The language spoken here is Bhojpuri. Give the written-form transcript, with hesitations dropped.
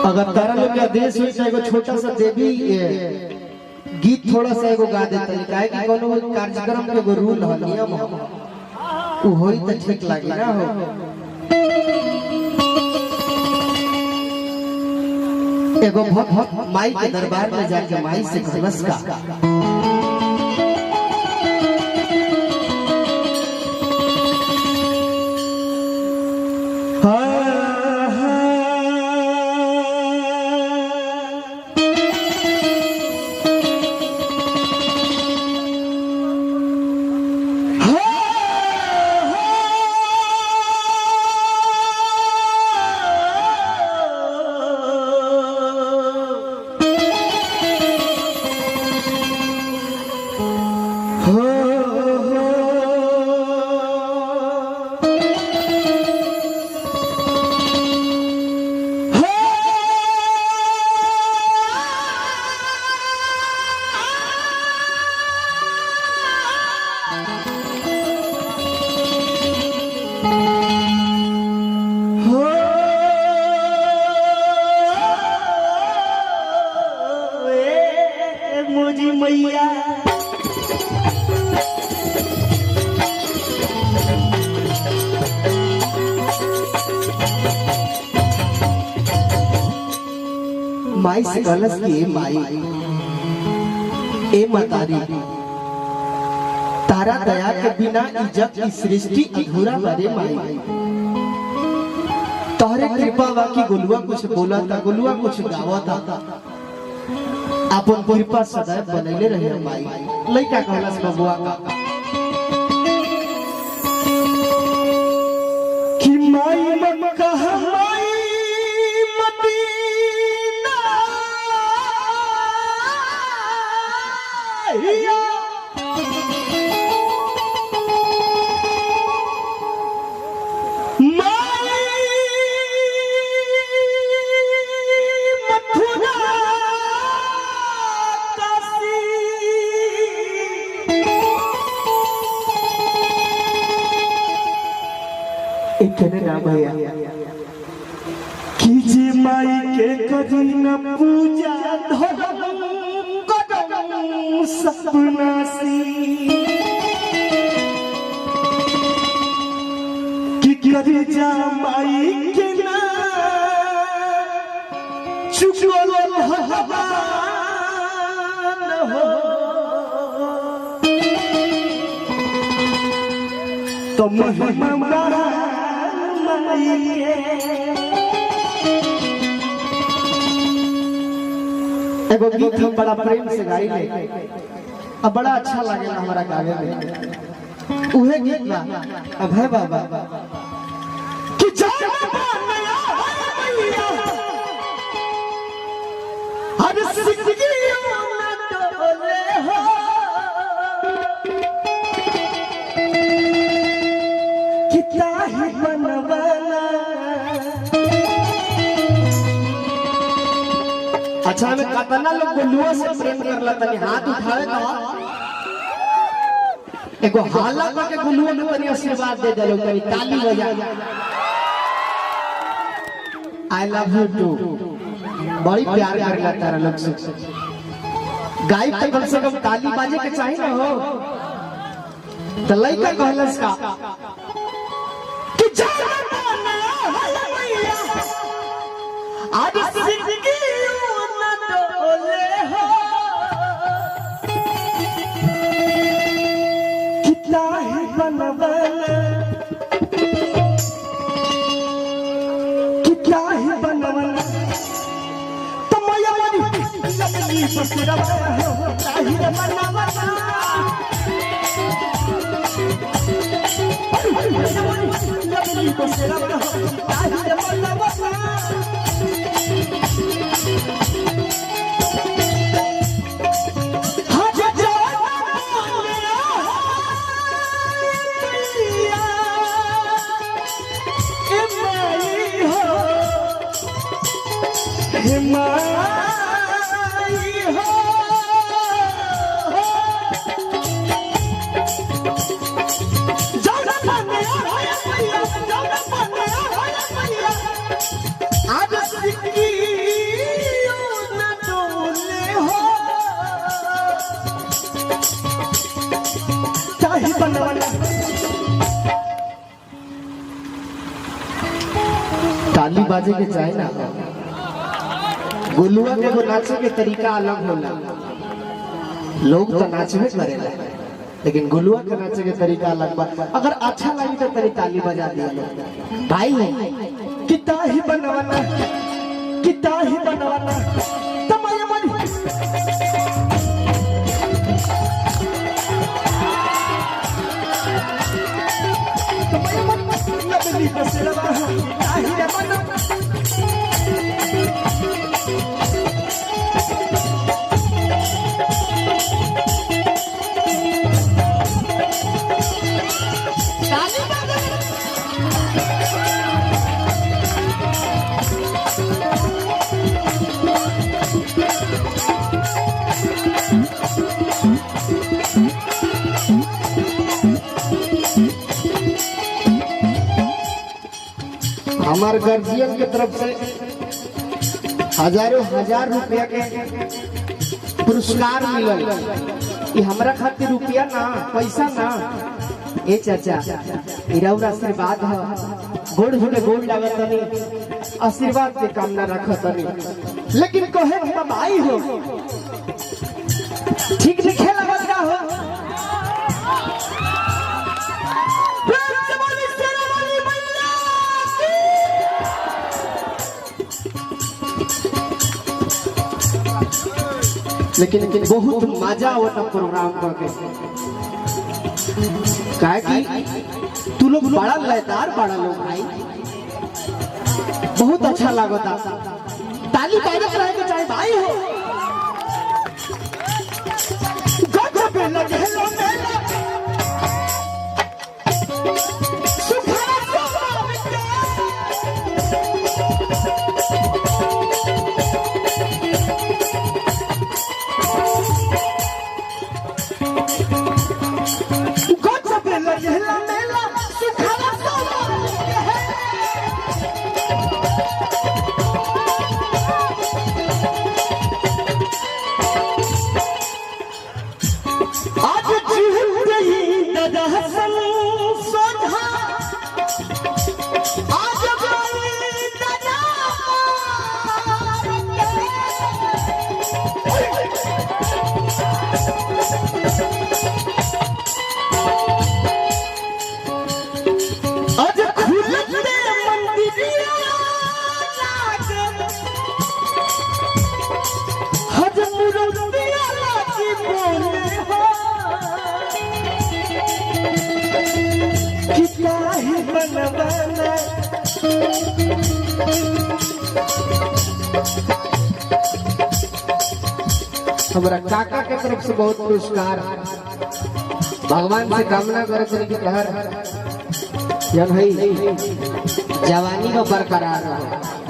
अगर तारा लोग के आदेश हो एगो छोटा सा देवी गीत थोड़ा सा एगो गा देता है काहे कि कोनो कार्यक्रम के एगो रूल है नियम है उ होई त ठीक लागी ना हो। एगो भक्त माई के दरबार में जाके माई से कहलस का मैया माई से कहलस कि माई ए मतारी तारा दया के बिना इज्जत की सृष्टि अधूरा बरे माई। तोहरे कृपा बाकी गुलुआ कुछ बोला था गुलुआ कुछ गावा था अपन कृपा सदैव बनैले रहे माई। लइका कहलस बबुआ का कि माई मन कहा माई मदीना इतने ना भैया कीजिए माई के कदी न पूजा धर्म कदम सपना सी कि करी जा माई के ना चुकल भगवान हो तो महिमा एगो गीत हम बड़ा प्रेम से गाई ले अब बड़ा अच्छा लगे हमारा गावे में उहे गीत बा अब है बाबा कि हर सिकियो न डोले हो कितना ही बनवाना। अच्छा हमें कतना लोग गुलुआ से प्रेम करला तनी हाथ उठावे तो एगो हाला करके गुलुआ ने तनी आशीर्वाद दे देलो तनी ताली बजा आई लव यू टू बड़ी प्यार करला तारा लोग से गाय तो कम से कम ताली बाजे के चाहिए ना हो। तो लइका कहलस का कि जाना मैया आज जिंदगी कितना ही बनवाना कितना ही बनवाना तो मैया वाली लबली बसरा हो ताही बनवाना लबली बसरा हो ताही बनवाना। आज ताली बाजे के चाहे ना, गुलुआ के वो नाचे के तरीका अलग होला। लोग तो नाचबे करेला, लेकिन गुलुआ के नाचे के तरीका अलग बा। अगर अच्छा लगी तो तेरी ताली बजा दिया लोग। भाई कितना ही बनवाना, कितना ही बनवाना तमाया मनी तमाया मनी लबली बसलवा नाही रे मन। हमारे गार्जियन की तरफ से हजारों हजार रुपया के पुरस्कार मिलल। ये हमरा खातिर रुपया ना, पैसा ना, ए चाचा इराउर आशीर्वाद है। गोड़ होने गोड़ लागत नहीं, आशीर्वाद के कामना रखत नहीं। लेकिन कहे हम आई हो ठीक से खेल लगत का हो। लेकिन बहुत मजा आवता प्रोग्राम करके, काहे कि तू लोग बड़ा लयदार बड़ा लोग भाई, बहुत अच्छा लागता। ताली बजाते रहे के चाहे भाई हो। गजब लगे लो मेला सुखा स्वाभाव के। हमारा काका के तरफ से बहुत पुरस्कार। भगवान से कामना करे कि हर जवानी को बरकरार रहे।